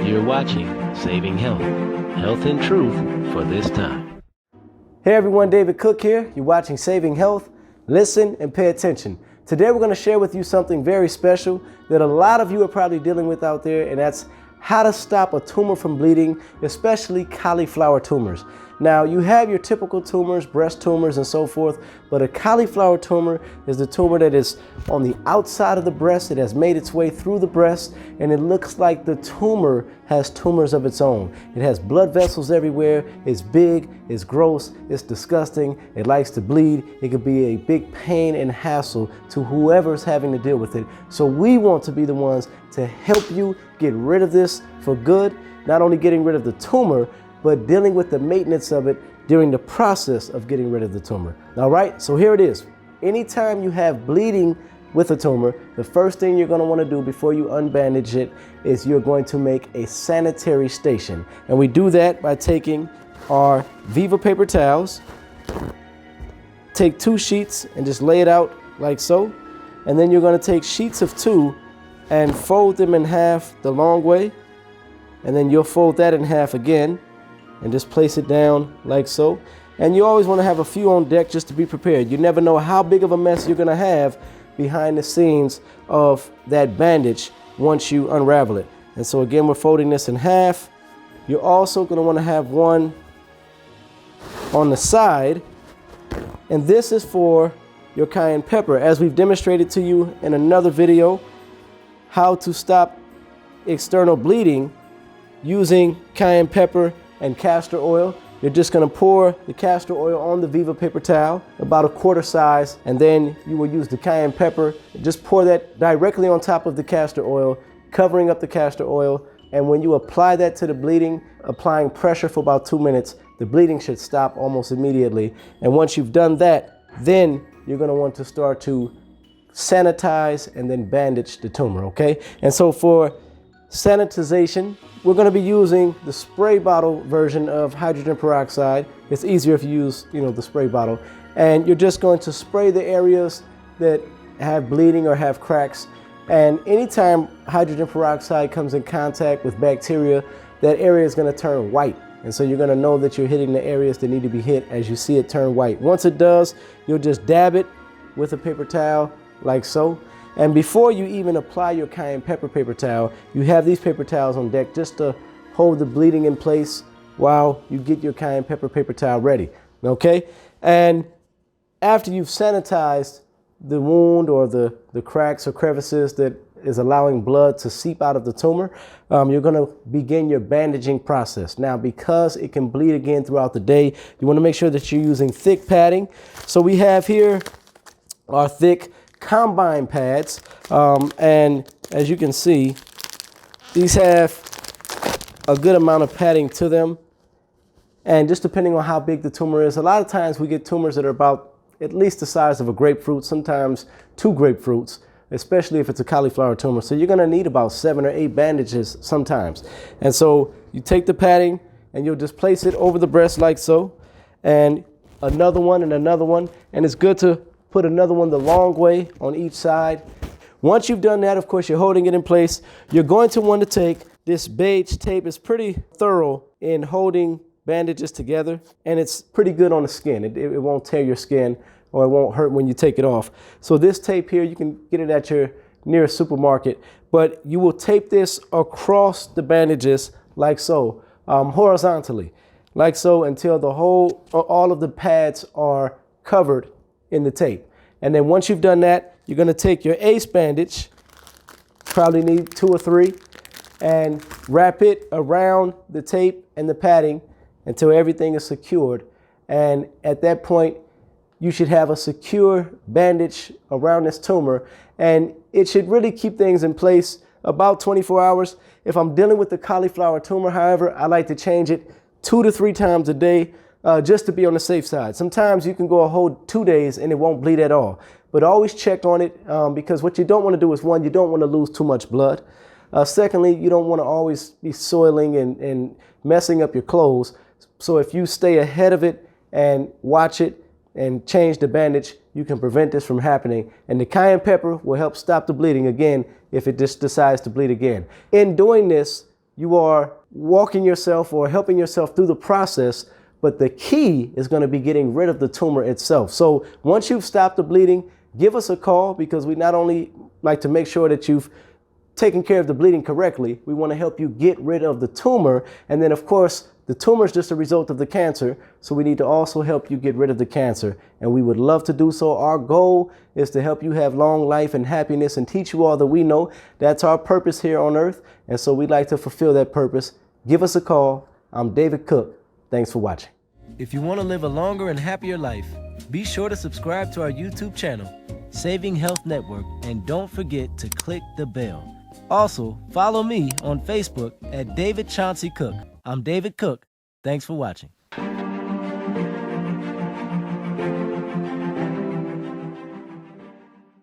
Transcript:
You're watching Saving Health, Health and Truth for this time. Hey everyone, David Cook here. You're watching Saving Health. Listen and pay attention. Today we're going to share with you something very special that a lot of you are probably dealing with out there, and that's how to stop a tumor from bleeding, especially cauliflower tumors. Now, you have your typical tumors, breast tumors and so forth, but a cauliflower tumor is the tumor that is on the outside of the breast. It has made its way through the breast, and it looks like the tumor has tumors of its own. It has blood vessels everywhere. It's big, it's gross, it's disgusting, it likes to bleed. It could be a big pain and hassle to whoever's having to deal with it. So we want to be the ones to help you get rid of this for good, not only getting rid of the tumor, but dealing with the maintenance of it during the process of getting rid of the tumor. All right, so here it is. Anytime you have bleeding with a tumor, the first thing you're gonna wanna do before you unbandage it is you're going to make a sanitary station. And we do that by taking our Viva paper towels, take 2 sheets and just lay it out like so. And then you're gonna take sheets of 2 and fold them in half the long way. And then you'll fold that in half again and just place it down like so. And you always want to have a few on deck just to be prepared. You never know how big of a mess you're going to have behind the scenes of that bandage once you unravel it. And so again, we're folding this in half. You're also going to want to have one on the side. And this is for your cayenne pepper. As we've demonstrated to you in another video, how to stop external bleeding using cayenne pepper and castor oil. You're just going to pour the castor oil on the Viva paper towel, about a quarter size, and then you will use the cayenne pepper. Just pour that directly on top of the castor oil, covering up the castor oil. And when you apply that to the bleeding, applying pressure for about 2 minutes, the bleeding should stop almost immediately. And once you've done that, then you're going to want to start to sanitize and then bandage the tumor, okay? And so for sanitization, we're going to be using the spray bottle version of hydrogen peroxide. It's easier if you use, the spray bottle. And you're just going to spray the areas that have bleeding or have cracks. And anytime hydrogen peroxide comes in contact with bacteria, that area is going to turn white. And so you're going to know that you're hitting the areas that need to be hit as you see it turn white. Once it does, you'll just dab it with a paper towel like so. And before you even apply your cayenne pepper paper towel, you have these paper towels on deck just to hold the bleeding in place while you get your cayenne pepper paper towel ready, okay? And after you've sanitized the wound or the cracks or crevices that is allowing blood to seep out of the tumor, you're gonna begin your bandaging process. Now, because it can bleed again throughout the day, you wanna make sure that you're using thick padding. So we have here our thick combine pads, and as you can see, these have a good amount of padding to them, and just depending on how big the tumor is, a lot of times we get tumors that are about at least the size of a grapefruit, sometimes 2 grapefruits, especially if it's a cauliflower tumor. So you're going to need about 7 or 8 bandages sometimes. And so you take the padding and you'll just place it over the breast like so, and another one and another one, and it's good to put another one the long way on each side. Once you've done that, of course, you're holding it in place. You're going to want to take this beige tape. It's pretty thorough in holding bandages together, and it's pretty good on the skin. It won't tear your skin, or it won't hurt when you take it off. So this tape here, you can get it at your nearest supermarket, but you will tape this across the bandages like so, horizontally, like so, until all of the pads are covered in the tape. And then once you've done that, you're going to take your ace bandage, probably need 2 or 3, and wrap it around the tape and the padding until everything is secured. And at that point, you should have a secure bandage around this tumor, and it should really keep things in place about 24 hours. If I'm dealing with the cauliflower tumor, however, I like to change it 2 to 3 times a day, just to be on the safe side. Sometimes you can go a whole 2 days and it won't bleed at all. But always check on it, because what you don't want to do is, one, you don't want to lose too much blood. Secondly, you don't want to always be soiling and messing up your clothes. So if you stay ahead of it and watch it and change the bandage, you can prevent this from happening. And the cayenne pepper will help stop the bleeding again if it just decides to bleed again. In doing this, you are walking yourself or helping yourself through the process, but the key is going to be getting rid of the tumor itself. So once you've stopped the bleeding, give us a call, because we not only like to make sure that you've taken care of the bleeding correctly, we want to help you get rid of the tumor. And then of course, the tumor is just a result of the cancer, so we need to also help you get rid of the cancer. And we would love to do so. Our goal is to help you have long life and happiness and teach you all that we know. That's our purpose here on earth. And so we'd like to fulfill that purpose. Give us a call. I'm David Cook. Thanks for watching. If you want to live a longer and happier life, be sure to subscribe to our YouTube channel, Saving Health Network, and don't forget to click the bell. Also, follow me on Facebook at David Chauncey Cook. I'm David Cook. Thanks for watching.